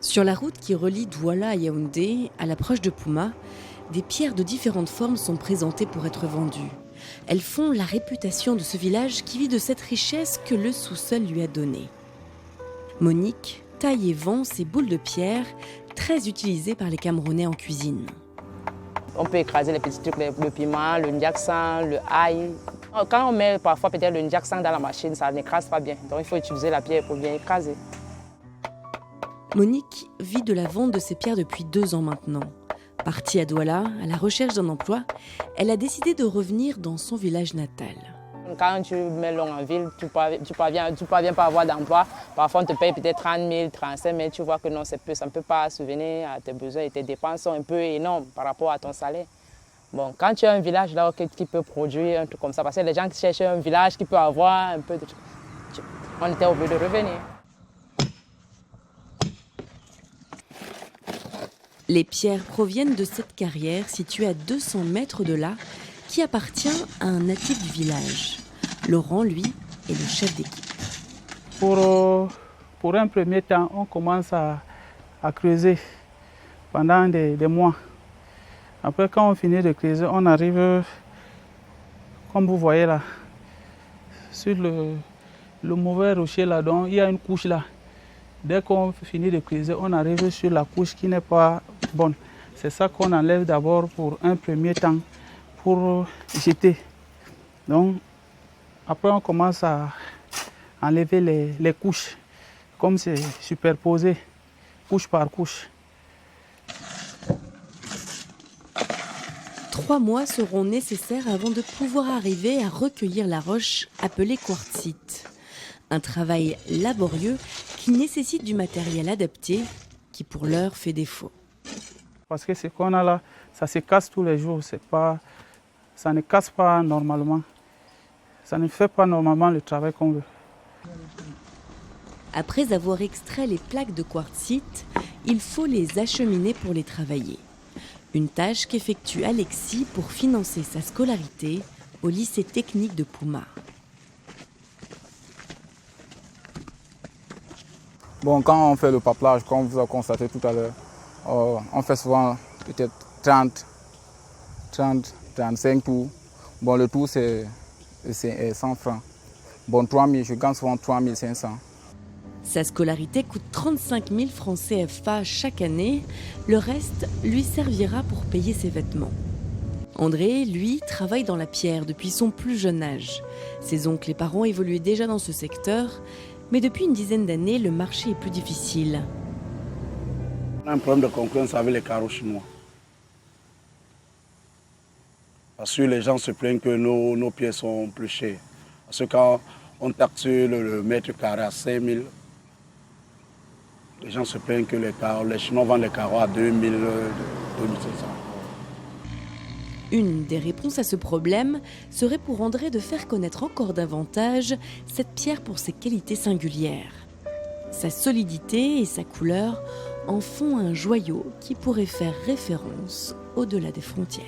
Sur la route qui relie Douala à Yaoundé, à l'approche de Pouma, des pierres de différentes formes sont présentées pour être vendues. Elles font la réputation de ce village qui vit de cette richesse que le sous-sol lui a donnée. Monique taille et vend ces boules de pierre, très utilisées par les Camerounais en cuisine. On peut écraser les petits trucs, le piment, le ndiaksan, le ail. Quand on met parfois peut-être le ndiaksan dans la machine, ça n'écrase pas bien. Donc il faut utiliser la pierre pour bien écraser. Monique vit de la vente de ces pierres depuis 2 ans maintenant. Partie à Douala, à la recherche d'un emploi, elle a décidé de revenir dans son village natal. Quand tu mets long en ville, tu parviens pas à avoir d'emploi. Parfois, on te paye peut-être 30 000, 35 000. Tu vois que non, ça ne peut pas subvenir à tes besoins et tes dépenses sont un peu énormes par rapport à ton salaire. Bon, quand tu as un village là qui peut produire un truc comme ça, parce que les gens qui cherchent un village qui peut avoir un peu de... On était obligé de revenir. Les pierres proviennent de cette carrière située à 200 mètres de là, qui appartient à un natif du village. Laurent, lui, est le chef d'équipe. Pour un premier temps, on commence à creuser pendant des mois. Après, quand on finit de creuser, on arrive, comme vous voyez là, sur le mauvais rocher là, donc il y a une couche là. Dès qu'on finit de creuser, on arrive sur la couche qui n'est pas bonne. C'est ça qu'on enlève d'abord pour un premier temps, pour jeter. Donc, après, on commence à enlever les couches, comme c'est superposé, couche par couche. 3 mois seront nécessaires avant de pouvoir arriver à recueillir la roche appelée quartzite. Un travail laborieux qui nécessite du matériel adapté qui pour l'heure fait défaut. Parce que ce qu'on a là, ça se casse tous les jours. Ça ne casse pas normalement. Ça ne fait pas normalement le travail qu'on veut. Après avoir extrait les plaques de quartzite, il faut les acheminer pour les travailler. Une tâche qu'effectue Alexis pour financer sa scolarité au lycée technique de Pouma. Bon, quand on fait le paplage, comme vous avez constaté tout à l'heure, on fait souvent peut-être 30, 35 tours. Bon, le tour, c'est 100 francs. Bon, 3 000, je gagne souvent 3 500. Sa scolarité coûte 35 000 francs CFA chaque année. Le reste lui servira pour payer ses vêtements. André, lui, travaille dans la pierre depuis son plus jeune âge. Ses oncles et parents évoluaient déjà dans ce secteur, mais depuis une dizaine d'années, le marché est plus difficile. On a un problème de concurrence avec les carreaux chinois. Parce que les gens se plaignent que nos pièces sont plus chères. Parce que quand on taxe le mètre carré à 5 000, les gens se plaignent que les Chinois vendent les carreaux à 2 000, 2 500. Une des réponses à ce problème serait pour André de faire connaître encore davantage cette pierre pour ses qualités singulières. Sa solidité et sa couleur en font un joyau qui pourrait faire référence au-delà des frontières.